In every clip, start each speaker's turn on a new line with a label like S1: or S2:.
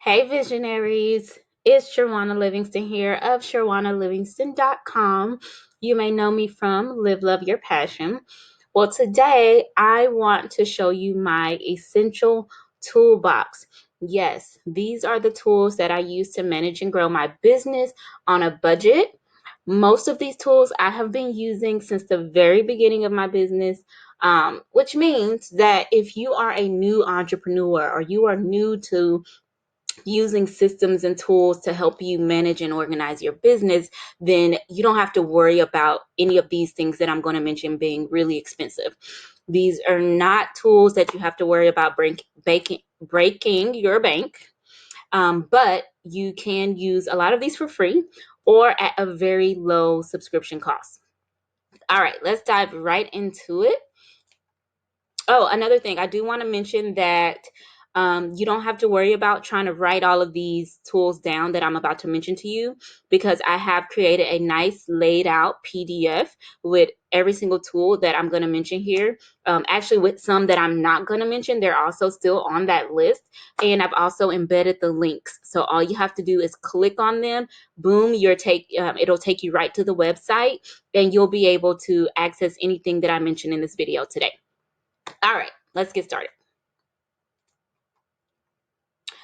S1: Hey visionaries, it's Sherwana Livingston here of SherwanaLivingston.com. You may know me from Live Love Your Passion. Well, today I want to show you my essential toolbox. Yes, these are the tools that I use to manage and grow my business on a budget. Most of these tools I have been using since the very beginning of my business, which means that if you are a new entrepreneur or you are new to using systems and tools to help you manage and organize your business, then you don't have to worry about any of these things that I'm going to mention being really expensive. These are not tools that you have to worry about breaking your bank, but you can use a lot of these for free or at a very low subscription cost. All right, let's dive right into it. Oh, another thing, I do want to mention that you don't have to worry about trying to write all of these tools down that I'm about to mention to you, because I have created a nice laid out PDF with every single tool that I'm going to mention here. Actually, with some that I'm not going to mention, they're also still on that list. And I've also embedded the links. So all you have to do is click on them. Boom, it'll take you right to the website, and you'll be able to access anything that I mentioned in this video today. All right, let's get started.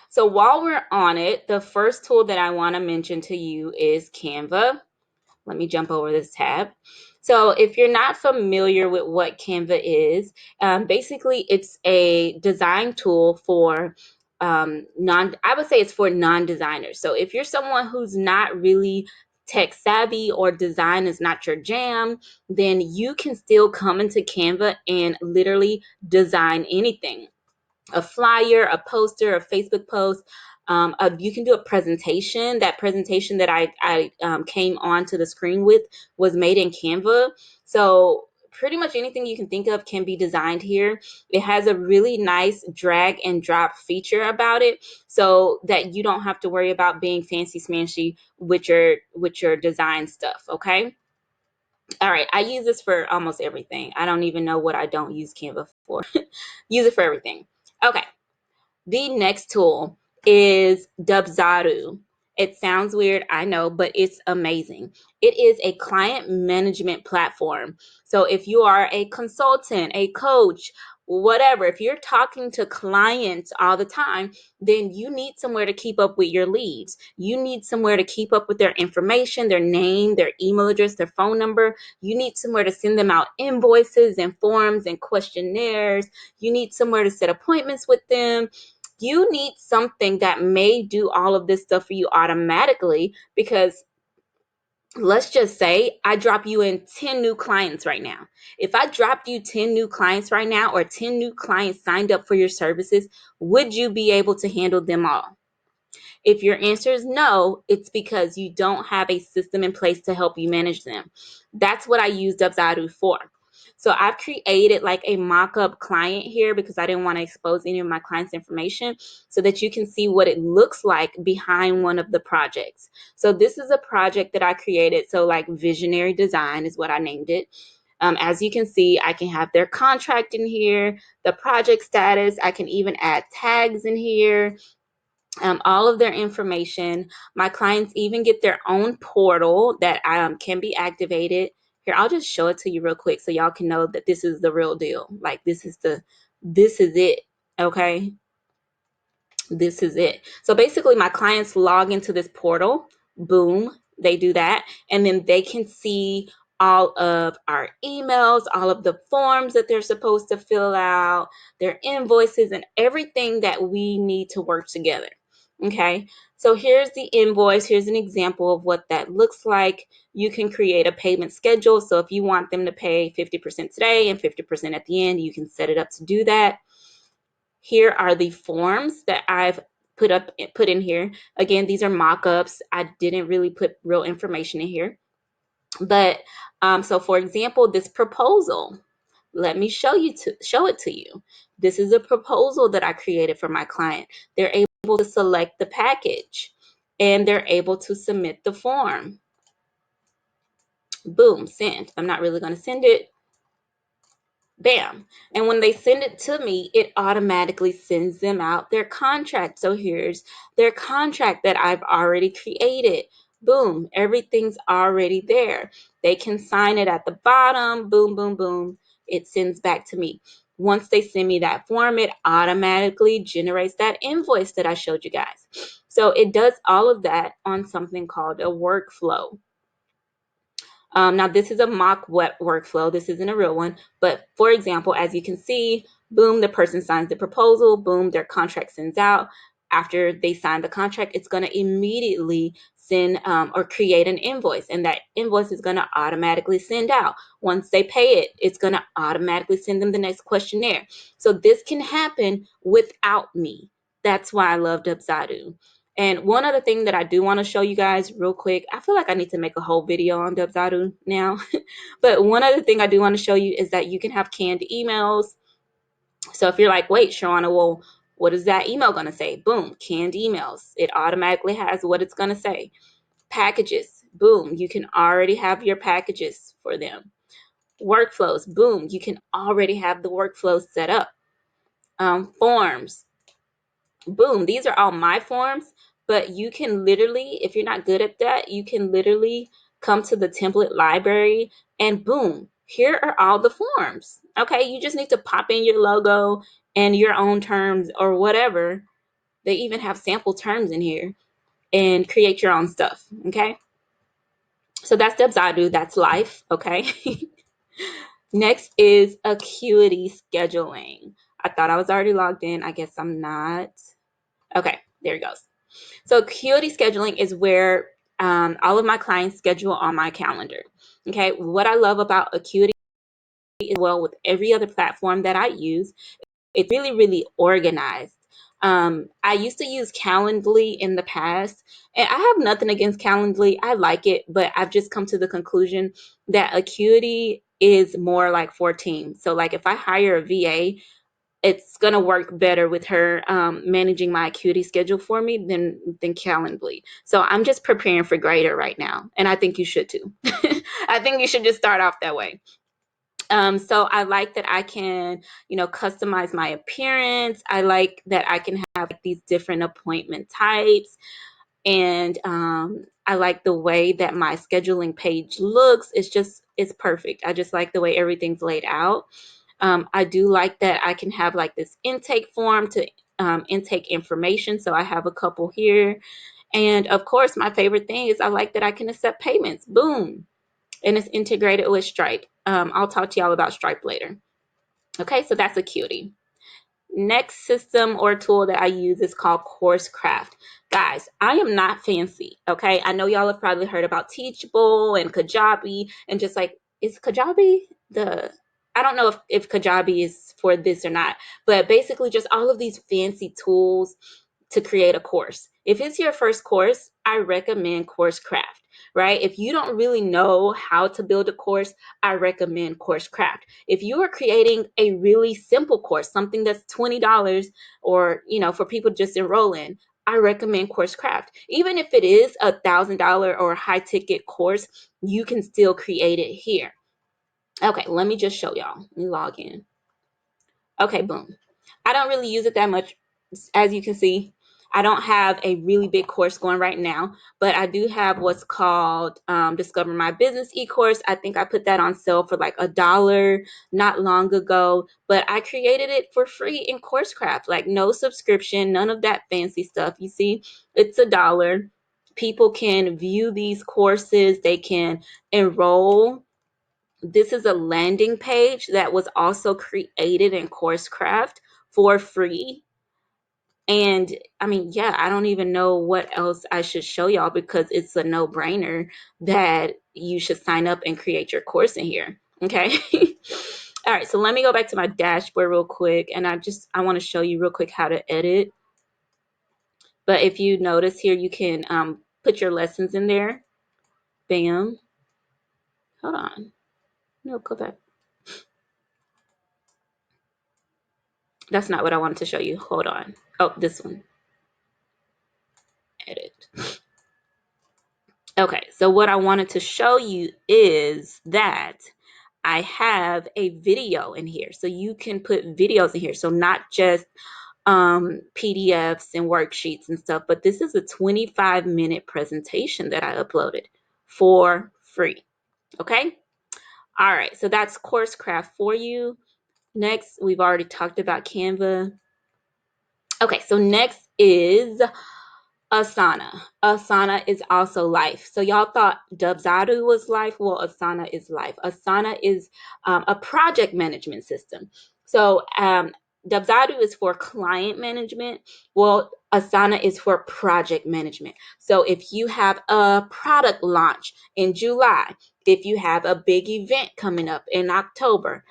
S1: So while we're on it, the first tool that I want to mention to you is Canva. Let me jump over this tab. So if you're not familiar with what Canva is, basically it's a design tool for I would say it's for non-designers. So if you're someone who's not really tech savvy or design is not your jam, then you can still come into Canva and literally design anything. A flyer, a poster, a Facebook post. You can do a presentation. That presentation that I came onto the screen with was made in Canva. So pretty much anything you can think of can be designed here. It has a really nice drag and drop feature about it, so that you don't have to worry about being fancy smancy with your design stuff. Okay. All right. I use this for almost everything. I don't even know what I don't use Canva for. Use it for everything. Okay. The next tool is Dubsaru. It sounds weird, I know, but it's amazing. It is a client management platform. So if you are a consultant, a coach, whatever, if you're talking to clients all the time, then you need somewhere to keep up with your leads. You need somewhere to keep up with their information, their name, their email address, their phone number. You need somewhere to send them out invoices and forms and questionnaires. You need somewhere to set appointments with them. You need something that may do all of this stuff for you automatically, because let's just say I drop you in 10 new clients right now. If I dropped you 10 new clients right now, or 10 new clients signed up for your services, would you be able to handle them all? If your answer is no, it's because you don't have a system in place to help you manage them. That's what I use Dubsaru for. So I've created like a mock-up client here because I didn't want to expose any of my clients' information, so that you can see what it looks like behind one of the projects. So this is a project that I created. So like Visionary Design is what I named it. As you can see, I can have their contract in here, the project status. I can even add tags in here. All of their information. My clients even get their own portal that can be activated. Here, I'll just show it to you real quick so y'all can know that this is the real deal. Like this is it. Okay. This is it. So basically my clients log into this portal. Boom. They do that. And then they can see all of our emails, all of the forms that they're supposed to fill out, their invoices, and everything that we need to work together. Okay, so here's the invoice. Here's an example of what that looks like. You can create a payment schedule. So if you want them to pay 50% today and 50% at the end, you can set it up to do that. Here are the forms that I've put in here. Again, these are mock-ups. I didn't really put real information in here. But so for example, this proposal, let me show it to you. This is a proposal that I created for my client. They're able to select the package and they're able to submit the form. Boom, send. I'm not really going to send it. Bam. And when they send it to me, it automatically sends them out their contract. So here's their contract that I've already created. Boom, everything's already there. They can sign it at the bottom. Boom, boom, boom. It sends back to me. Once they send me that form, it automatically generates that invoice that I showed you guys. So it does all of that on something called a workflow. Now, this is a mock web workflow. This isn't a real one. But for example, as you can see, boom, the person signs the proposal. Boom, their contract sends out. After they sign the contract, it's going to immediately send or create an invoice. And that invoice is going to automatically send out. Once they pay it, it's going to automatically send them the next questionnaire. So this can happen without me. That's why I love Dubsaru. And one other thing that I do want to show you guys real quick, I feel like I need to make a whole video on Dubsaru now. But one other thing I do want to show you is that you can have canned emails. So if you're like, wait, Shawana, well, what is that email going to say? Boom, canned emails. It automatically has what it's going to say. Packages, boom, you can already have your packages for them. Workflows, boom, you can already have the workflows set up. Forms, boom, these are all my forms, but you can literally, if you're not good at that, you can literally come to the template library and boom, here are all the forms. Okay, you just need to pop in your logo and your own terms or whatever. They even have sample terms in here and create your own stuff. Okay, so that's Dubsaru, that's life. Okay. Next is Acuity Scheduling. I thought I was already logged in. I guess I'm not. Okay, there it goes. So Acuity Scheduling is where all of my clients schedule on my calendar. Okay, what I love about Acuity as well with every other platform that I use, it's really, really organized. I used to use Calendly in the past, and I have nothing against Calendly. I like it, but I've just come to the conclusion that Acuity is more like for teams. So like if I hire a VA, it's gonna work better with her managing my Acuity schedule for me than Calendly. So I'm just preparing for greater right now, and I think you should too. I think you should just start off that way. So I like that I can, customize my appearance. I like that I can have these different appointment types, and I like the way that my scheduling page looks. It's perfect. I just like the way everything's laid out. I do like that I can have like this intake form to intake information. So I have a couple here. And of course, my favorite thing is I like that I can accept payments. Boom. And it's integrated with Stripe. I'll talk to y'all about Stripe later. Okay, so that's Acuity. Next system or tool that I use is called CourseCraft. Guys, I am not fancy, okay? I know y'all have probably heard about Teachable and Kajabi, and just like, is Kajabi I don't know if Kajabi is for this or not, but basically just all of these fancy tools to create a course. If it's your first course, I recommend CourseCraft, right? If you don't really know how to build a course, I recommend CourseCraft. If you are creating a really simple course, something that's $20 or, for people to just enroll in, I recommend CourseCraft. Even if it is $1,000 or a high ticket course, you can still create it here. Okay, let me just show y'all. Let me log in. Okay, boom. I don't really use it that much, as you can see. I don't have a really big course going right now, but I do have what's called Discover My Business e-course. I think I put that on sale for like $1 not long ago, but I created it for free in CourseCraft, like no subscription, none of that fancy stuff. You see, it's $1. People can view these courses, they can enroll. This is a landing page that was also created in CourseCraft for free. And I mean, yeah, I don't even know what else I should show y'all because it's a no-brainer that you should sign up and create your course in here. Okay. All right, so let me go back to my dashboard real quick, and I want to show you real quick how to edit. But if you notice here, you can put your lessons in there. Bam. Hold on. No, go back. That's not what I wanted to show you. Hold on. Oh, this one. Edit. Okay, so what I wanted to show you is that I have a video in here. So you can put videos in here. So not just PDFs and worksheets and stuff, but this is a 25-minute presentation that I uploaded for free. Okay. All right. So that's CourseCraft for you. Next, we've already talked about Canva. Okay. So next is Asana. Asana is also life. So y'all thought Dubsaru was life. Well, Asana is life. Asana is a project management system. So Dubsaru is for client management. Well, Asana is for project management. So if you have a product launch in July, if you have a big event coming up in October,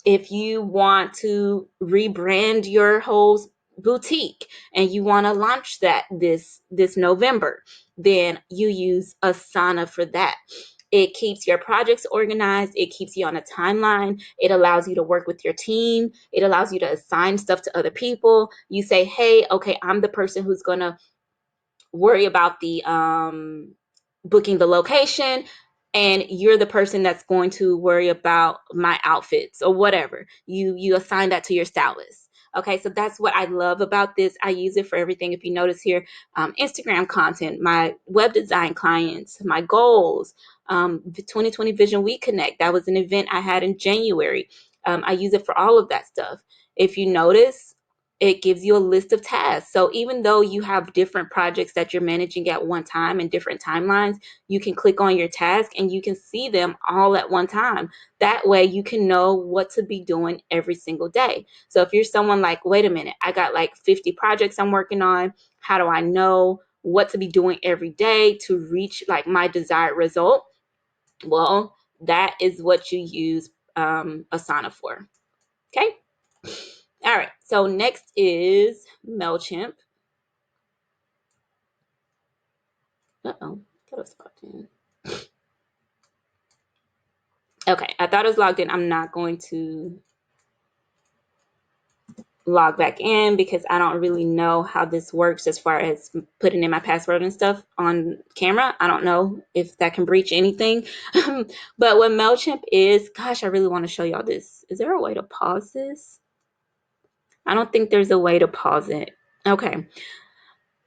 S1: if you want to rebrand your whole boutique and you want to launch that this November, then you use Asana for that. It keeps your projects organized. It keeps you on a timeline. It allows you to work with your team. It allows you to assign stuff to other people. You say, hey, okay, I'm the person who's going to worry about the booking the location, and you're the person that's going to worry about my outfits or whatever. You assign that to your stylist. Okay, so that's what I love about this. I use it for everything. If you notice here, Instagram content, my web design clients, my goals, the 2020 Vision Week Connect. That was an event I had in January. I use it for all of that stuff. If you notice, it gives you a list of tasks. So even though you have different projects that you're managing at one time and different timelines, you can click on your task and you can see them all at one time. That way you can know what to be doing every single day. So if you're someone like, wait a minute, I got like 50 projects I'm working on. How do I know what to be doing every day to reach like my desired result? Well, that is what you use Asana for. Okay. All right, so next is MailChimp. Uh-oh, I thought it was logged in. Okay, I thought it was logged in. I'm not going to log back in because I don't really know how this works as far as putting in my password and stuff on camera. I don't know if that can breach anything. But what MailChimp is, gosh, I really want to show y'all this. Is there a way to pause this? I don't think there's a way to pause it. Okay.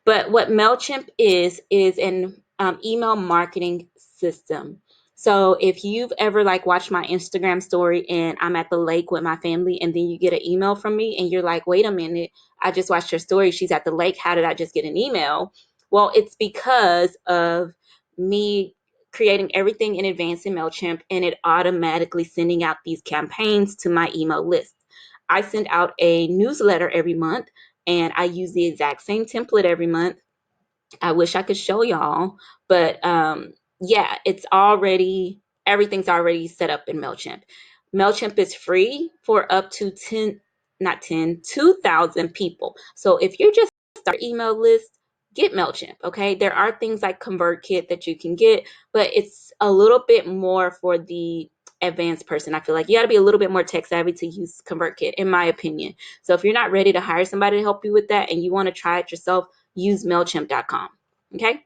S1: But what MailChimp is an email marketing system. So if you've ever like watched my Instagram story and I'm at the lake with my family and then you get an email from me and you're like, wait a minute, I just watched her story. She's at the lake. How did I just get an email? Well, it's because of me creating everything in advance in MailChimp and it automatically sending out these campaigns to my email list. I send out a newsletter every month and I use the exact same template every month. I wish I could show y'all, but yeah, everything's already set up in MailChimp. MailChimp is free for up to 2,000 people. So if you're just starting an email list, get MailChimp, okay? There are things like ConvertKit that you can get, but it's a little bit more for the advanced person. I feel like you got to be a little bit more tech savvy to use ConvertKit, in my opinion. So if you're not ready to hire somebody to help you with that and you want to try it yourself, use MailChimp.com. Okay.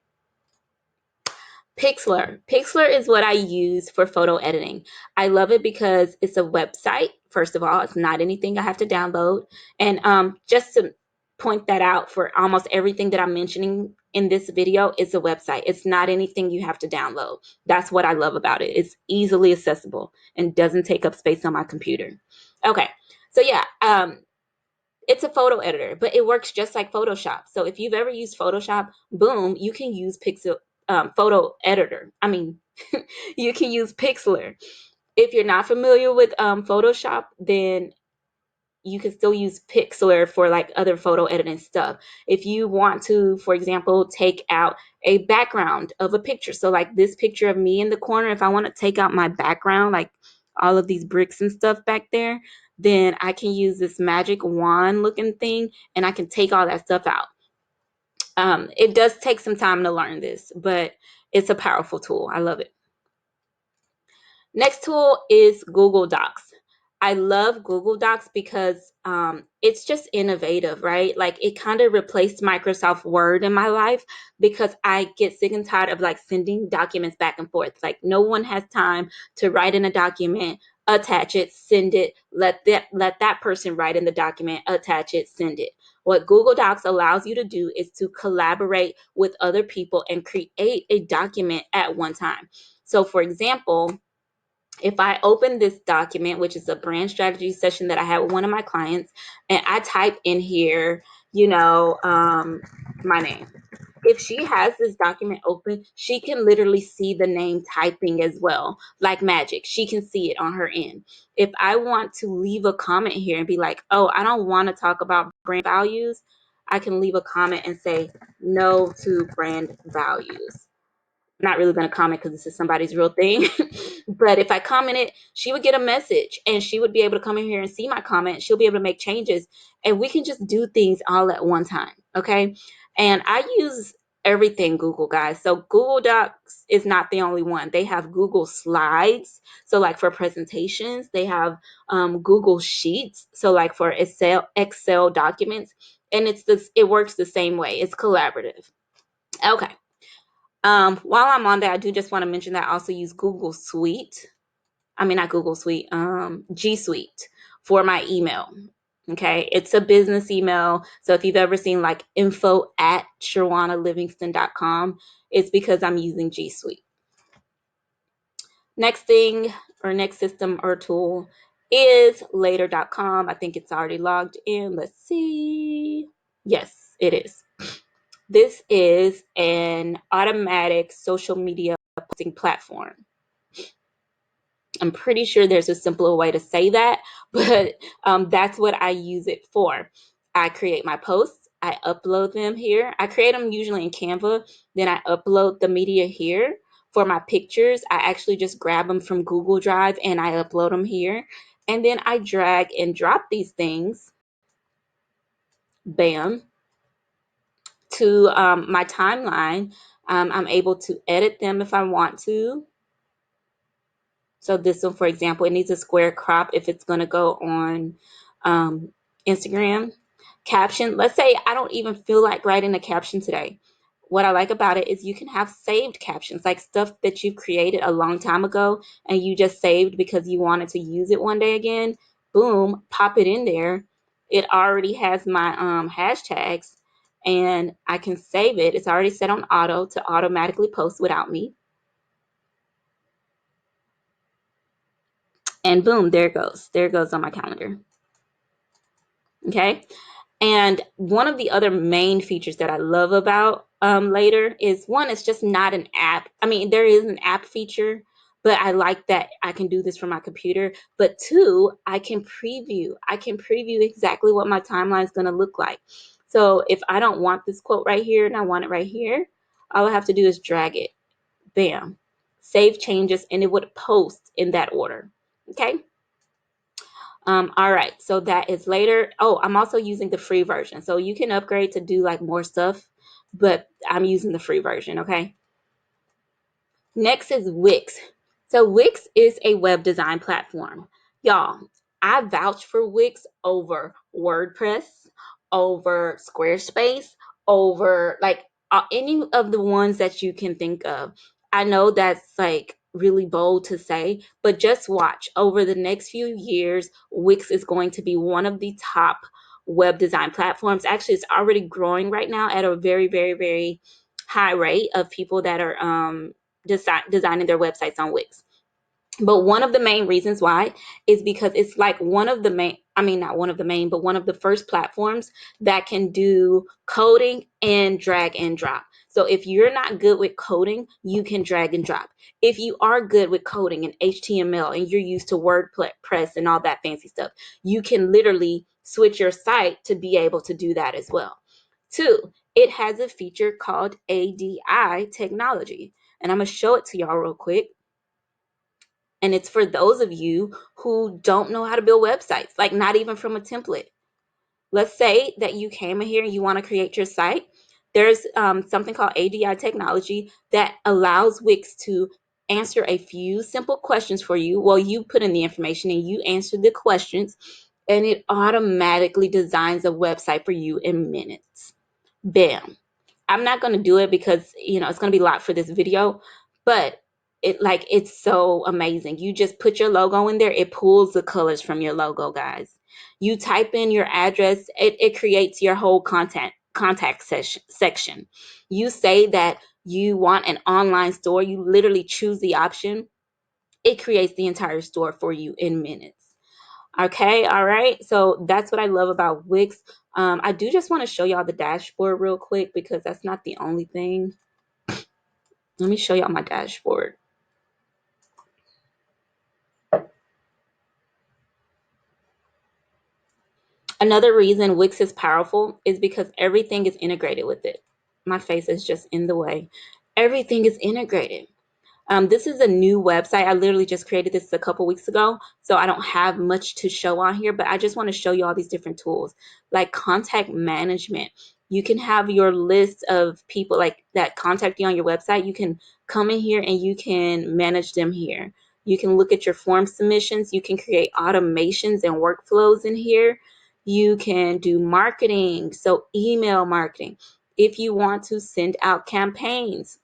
S1: Pixlr. Pixlr is what I use for photo editing. I love it because it's a website. First of all, it's not anything I have to download. And just to point that out, for almost everything that I'm mentioning in this video, it's a website. It's not anything you have to download. That's what I love about it. It's easily accessible and doesn't take up space on my computer. Okay. So yeah, it's a photo editor, but it works just like Photoshop. So if you've ever used Photoshop, boom, you can use photo editor. I mean, you can use Pixlr. If you're not familiar with Photoshop, then you can still use Pixlr for like other photo editing stuff. If you want to, for example, take out a background of a picture. So like this picture of me in the corner, if I want to take out my background, like all of these bricks and stuff back there, then I can use this magic wand looking thing and I can take all that stuff out. It does take some time to learn this, but it's a powerful tool. I love it. Next tool is Google Docs. I love Google Docs because it's just innovative, right? Like it kind of replaced Microsoft Word in my life because I get sick and tired of like sending documents back and forth. Like no one has time to write in a document, attach it, send it, let that person write in the document, attach it, send it. What Google Docs allows you to do is to collaborate with other people and create a document at one time. So for example, if I open this document, which is a brand strategy session that I had with one of my clients, and I type in here, my name. If she has this document open, she can literally see the name typing as well, like magic. She can see it on her end. If I want to leave a comment here and be like, oh, I don't want to talk about brand values, I can leave a comment and say no to brand values. Not really going to comment because this is somebody's real thing. But if I commented, she would get a message and she would be able to come in here and see my comment. She'll be able to make changes and we can just do things all at one time. Okay. And I use everything Google, guys. So Google Docs is not the only one. They have Google Slides. So like for presentations, they have Google Sheets. So like for Excel documents, and it works the same way. It's collaborative. Okay. While I'm on that, I do just want to mention that I also use Google Suite. I mean, not Google Suite, G Suite for my email. Okay. It's a business email. So if you've ever seen like info@SherwanaLivingston.com, it's because I'm using G Suite. Next thing or next system or tool is later.com. I think it's already logged in. Let's see. Yes, it is. This is an automatic social media posting platform. I'm pretty sure there's a simpler way to say that, but that's what I use it for. I create my posts, I upload them here. I create them usually in Canva, then I upload the media here. For my pictures, I actually just grab them from Google Drive and I upload them here. And then I drag and drop these things, bam, to my timeline. I'm able to edit them if I want to. So this one, for example, it needs a square crop if it's going to go on Instagram. Caption, let's say I don't even feel like writing a caption today. What I like about it is you can have saved captions, like stuff that you created a long time ago and you just saved because you wanted to use it one day again. Boom, pop it in there. It already has my hashtags and I can save it. It's already set on auto to automatically post without me. And boom, there it goes. There it goes on my calendar. Okay. And one of the other main features that I love about Later is one, it's just not an app. I mean, there is an app feature, but I like that I can do this from my computer. But two, I can preview. I can preview exactly what my timeline is going to look like. So if I don't want this quote right here and I want it right here, all I have to do is drag it. Bam. Save changes and it would post in that order. Okay. All right, so that is Later. Oh, I'm also using the free version. So you can upgrade to do like more stuff, but I'm using the free version, okay? Next is Wix. So Wix is a web design platform. Y'all, I vouch for Wix over WordPress, over Squarespace, over like any of the ones that you can think of. I know that's like really bold to say, but just watch. Over the next few years, Wix is going to be one of the top web design platforms. Actually, it's already growing right now at a very, very, very high rate of people that are designing their websites on Wix. But one of the main reasons why is because it's like one of the main, I mean, not one of the main, but one of the first platforms that can do coding and drag and drop. So if you're not good with coding, you can drag and drop. If you are good with coding and HTML and you're used to WordPress and all that fancy stuff, you can literally switch your site to be able to do that as well. Two, it has a feature called ADI technology. And I'm going to show it to y'all real quick. And it's for those of you who don't know how to build websites, like not even from a template. Let's say that you came in here and you want to create your site. There's something called ADI technology that allows Wix to answer a few simple questions for you. Well, you put in the information and you answer the questions, and it automatically designs a website for you in minutes. Bam. I'm not going to do it because, it's going to be a lot for this video, but it's so amazing. You just put your logo in there. It pulls the colors from your logo, guys. You type in your address. It creates your whole contact section. You say that you want an online store. You literally choose the option. It creates the entire store for you in minutes. Okay, all right. So that's what I love about Wix. I do just want to show y'all the dashboard real quick because that's not the only thing. Let me show y'all my dashboard. Another reason Wix is powerful is because everything is integrated with it. My face is just in the way. Everything is integrated. This is a new website. I literally just created this a couple weeks ago, so I don't have much to show on here, but I just want to show you all these different tools, like contact management. You can have your list of people like that contact you on your website. You can come in here and you can manage them here. You can look at your form submissions. You can create automations and workflows in here. You can do marketing, so email marketing. If you want to send out campaigns,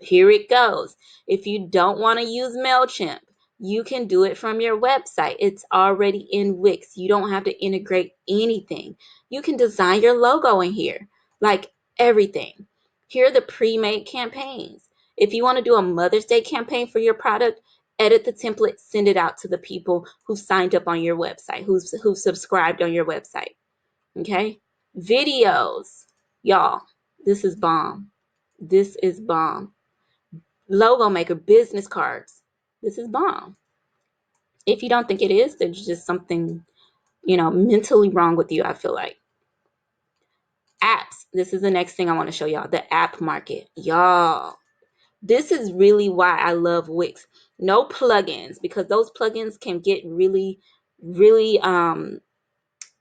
S1: here it goes. If you don't want to use MailChimp, you can do it from your website. It's already in Wix. You don't have to integrate anything. You can design your logo in here, like everything. Here are the pre-made campaigns. If you want to do a Mother's Day campaign for your product, edit the template, send it out to the people who signed up on your website, who subscribed on your website. Okay? Videos. Y'all, this is bomb. This is bomb. Logo maker, business cards. This is bomb. If you don't think it is, there's just something, mentally wrong with you, I feel like. Apps. This is the next thing I want to show y'all. The app market. Y'all, this is really why I love Wix. No plugins, because those plugins can get really, really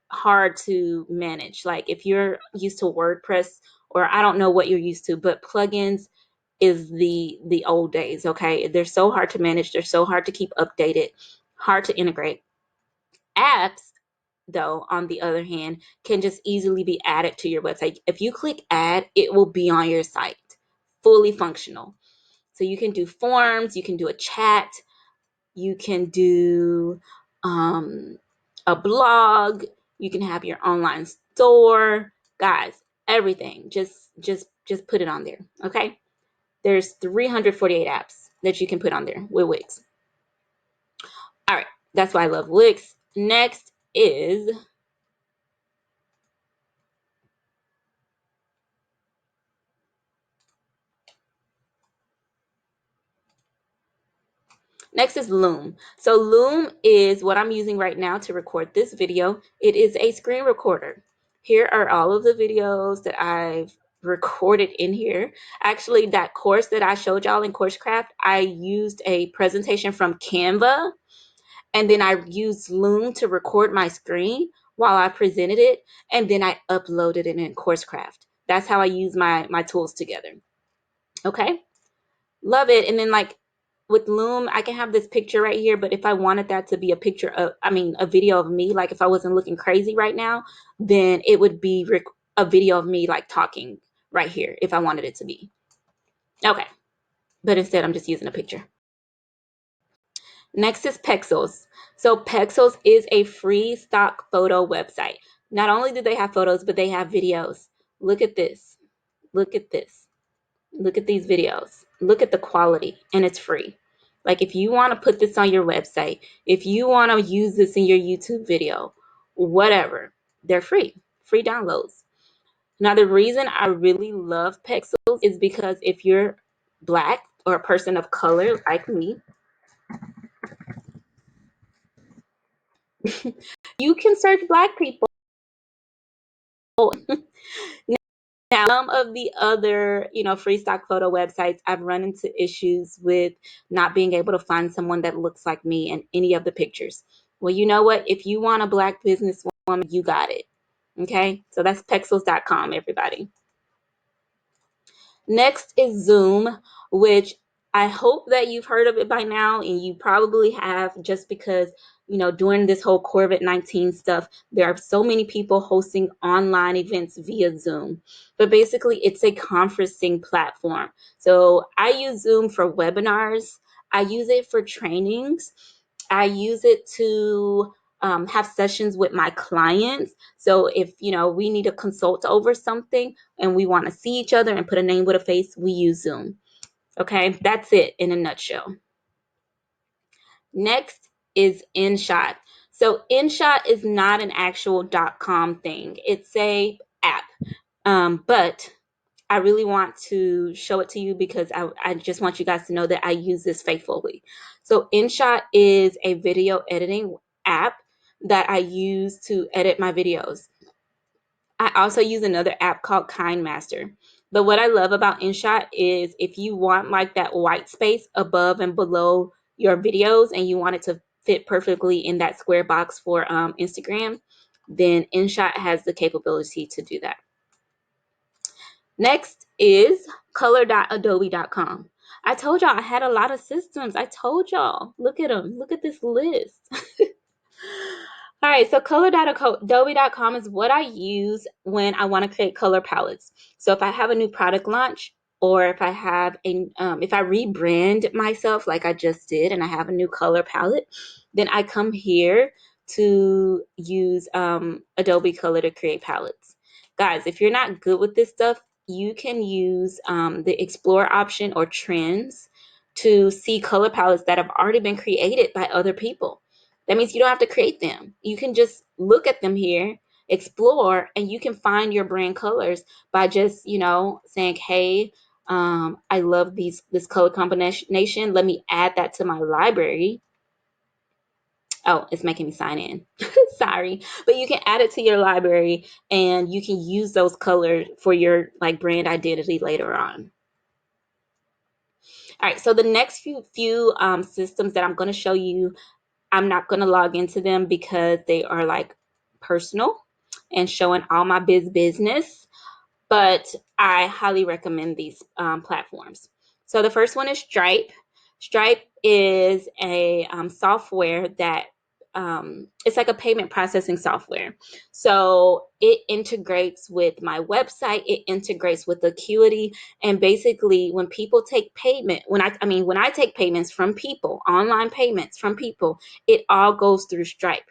S1: hard to manage. Like if you're used to WordPress, or I don't know what you're used to, but plugins is the old days. Okay, they're so hard to manage, they're so hard to keep updated, hard to integrate. Apps, though, on the other hand, can just easily be added to your website. If you click add, it will be on your site, fully functional. So you can do forms, you can do a chat, you can do a blog, you can have your online store. Guys, everything, just put it on there. Okay, there's 348 apps that you can put on there with Wix. All right, that's why I love Wix. Next is Loom. So Loom is what I'm using right now to record this video. It is a screen recorder. Here are all of the videos that I've recorded in here. Actually, that course that I showed y'all in Coursecraft, I used a presentation from Canva, and then I used Loom to record my screen while I presented it, and then I uploaded it in Coursecraft. That's how I use my tools together. Okay? Love it. And then with Loom, I can have this picture right here, but if I wanted that to be a video of me, like if I wasn't looking crazy right now, then it would be a video of me like talking right here if I wanted it to be. Okay. But instead, I'm just using a picture. Next is Pexels. So Pexels is a free stock photo website. Not only do they have photos, but they have videos. Look at this. Look at this. Look at these videos. Look at the quality, and it's free. Like if you want to put this on your website, if you want to use this in your YouTube video, whatever, they're free downloads. Now, the reason I really love Pexels is because if you're Black or a person of color like me, you can search Black people. Now, some of the other, free stock photo websites, I've run into issues with not being able to find someone that looks like me in any of the pictures. Well, you know what? If you want a Black businesswoman, you got it. Okay? So that's Pexels.com, everybody. Next is Zoom, which I hope that you've heard of it by now, and you probably have, just because, during this whole COVID-19 stuff, there are so many people hosting online events via Zoom. But basically, it's a conferencing platform. So I use Zoom for webinars, I use it for trainings, I use it to have sessions with my clients. So if, we need to consult over something and we want to see each other and put a name with a face, we use Zoom. Okay, that's it in a nutshell. Next is InShot. So InShot is not an actual .com thing. It's a app. But I really want to show it to you because I just want you guys to know that I use this faithfully. So InShot is a video editing app that I use to edit my videos. I also use another app called KindMaster. But what I love about InShot is if you want like that white space above and below your videos and you want it to fit perfectly in that square box for Instagram, then InShot has the capability to do that. Next is color.adobe.com. I told y'all I had a lot of systems. I told y'all. Look at them. Look at this list. All right, so color.adobe.com is what I use when I want to create color palettes. So if I have a new product launch, or if I have if I rebrand myself like I just did and I have a new color palette, then I come here to use Adobe Color to create palettes. Guys, if you're not good with this stuff, you can use the Explore option or Trends to see color palettes that have already been created by other people. That means you don't have to create them. You can just look at them here, explore, and you can find your brand colors by just, saying, hey, I love this color combination. Let me add that to my library. Oh, it's making me sign in. Sorry. But you can add it to your library and you can use those colors for your like brand identity later on. All right, so the next few systems that I'm going to show you, I'm not going to log into them because they are like personal and showing all my business, but I highly recommend these platforms. So the first one is Stripe. Stripe is a software that it's like a payment processing software. So it integrates with my website. It integrates with Acuity, and basically, when people take payment, when I take payments from people, online payments from people, it all goes through Stripe.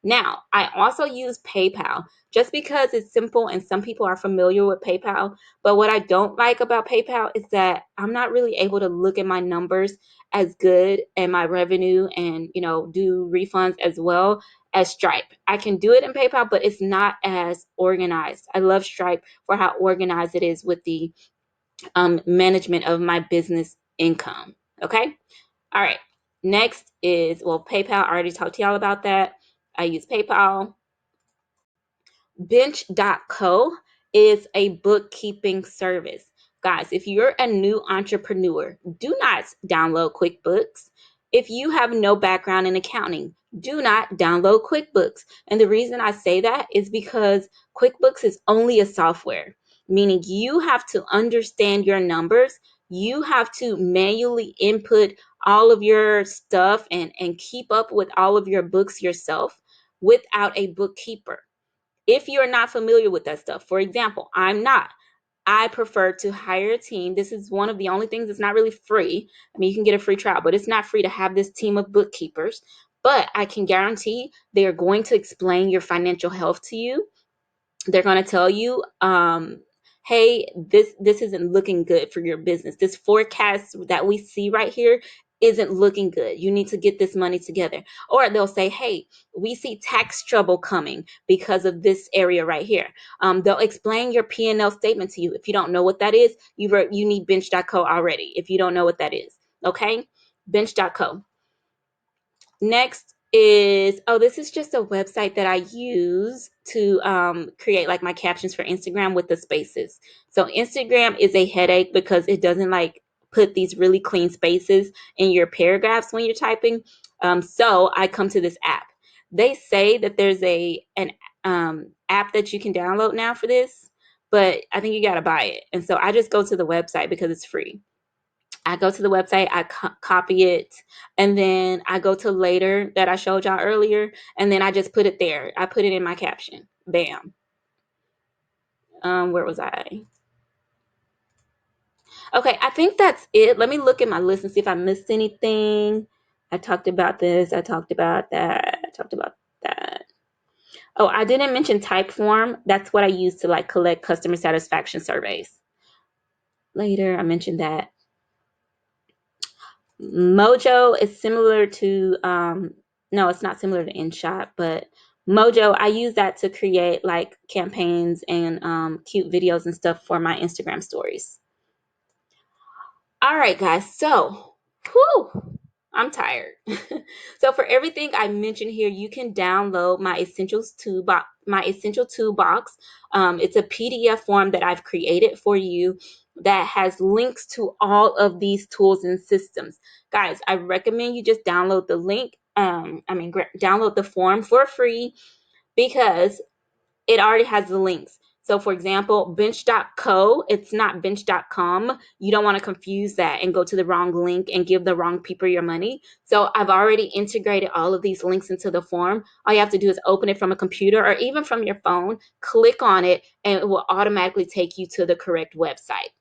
S1: Now, I also use PayPal just because it's simple and some people are familiar with PayPal. But what I don't like about PayPal is that I'm not really able to look at my numbers as good and my revenue and, do refunds as well as Stripe. I can do it in PayPal, but it's not as organized. I love Stripe for how organized it is with the management of my business income. Okay. All right. Next is, PayPal. I already talked to y'all about that. I use PayPal. Bench.co is a bookkeeping service. Guys, if you're a new entrepreneur, do not download QuickBooks. If you have no background in accounting, do not download QuickBooks. And the reason I say that is because QuickBooks is only a software, meaning you have to understand your numbers. You have to manually input all of your stuff and keep up with all of your books yourself without a bookkeeper. If you're not familiar with that stuff, for example, I'm not. I prefer to hire a team. This is one of the only things that's not really free. I mean, you can get a free trial, but it's not free to have this team of bookkeepers. But I can guarantee they are going to explain your financial health to you. They're going to tell you, hey, this isn't looking good for your business. This forecast that we see right here isn't looking good. You need to get this money together. Or they'll say, hey, we see tax trouble coming because of this area right here. They'll explain your P&L statement to you. If you don't know what that is, you need bench.co already. If you don't know what that is, okay? Bench.co. Next is, this is just a website that I use to create like my captions for Instagram with the spaces. So Instagram is a headache because it doesn't like put these really clean spaces in your paragraphs when you're typing. So I come to this app. They say that there's an app that you can download now for this, but I think you got to buy it. And so I just go to the website because it's free. I go to the website, I copy it, and then I go to later that I showed y'all earlier, and then I just put it there. I put it in my caption. Bam. Where was I? Okay, I think that's it. Let me look at my list and see if I missed anything. I talked about this. I talked about that. I talked about that. Oh, I didn't mention Typeform. That's what I use to like collect customer satisfaction surveys. Later, I mentioned that. Mojo is similar to, no, it's not similar to InShot, but Mojo, I use that to create like campaigns and cute videos and stuff for my Instagram stories. All right, guys. So, whew, I'm tired. So for everything I mentioned here, you can download my Essentials Toolbox. My Essential Toolbox. It's a PDF form that I've created for you that has links to all of these tools and systems. Guys, I recommend you just download the link. Download the form for free because it already has the links. So for example, bench.co, it's not bench.com. You don't want to confuse that and go to the wrong link and give the wrong people your money. So I've already integrated all of these links into the form. All you have to do is open it from a computer or even from your phone, click on it, and it will automatically take you to the correct website.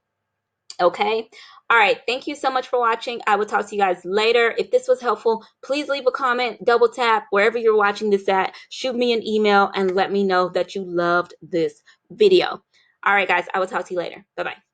S1: Okay. All right. Thank you so much for watching. I will talk to you guys later. If this was helpful, please leave a comment, double tap wherever you're watching this at, shoot me an email and let me know that you loved this video. All right, guys. I will talk to you later. Bye-bye.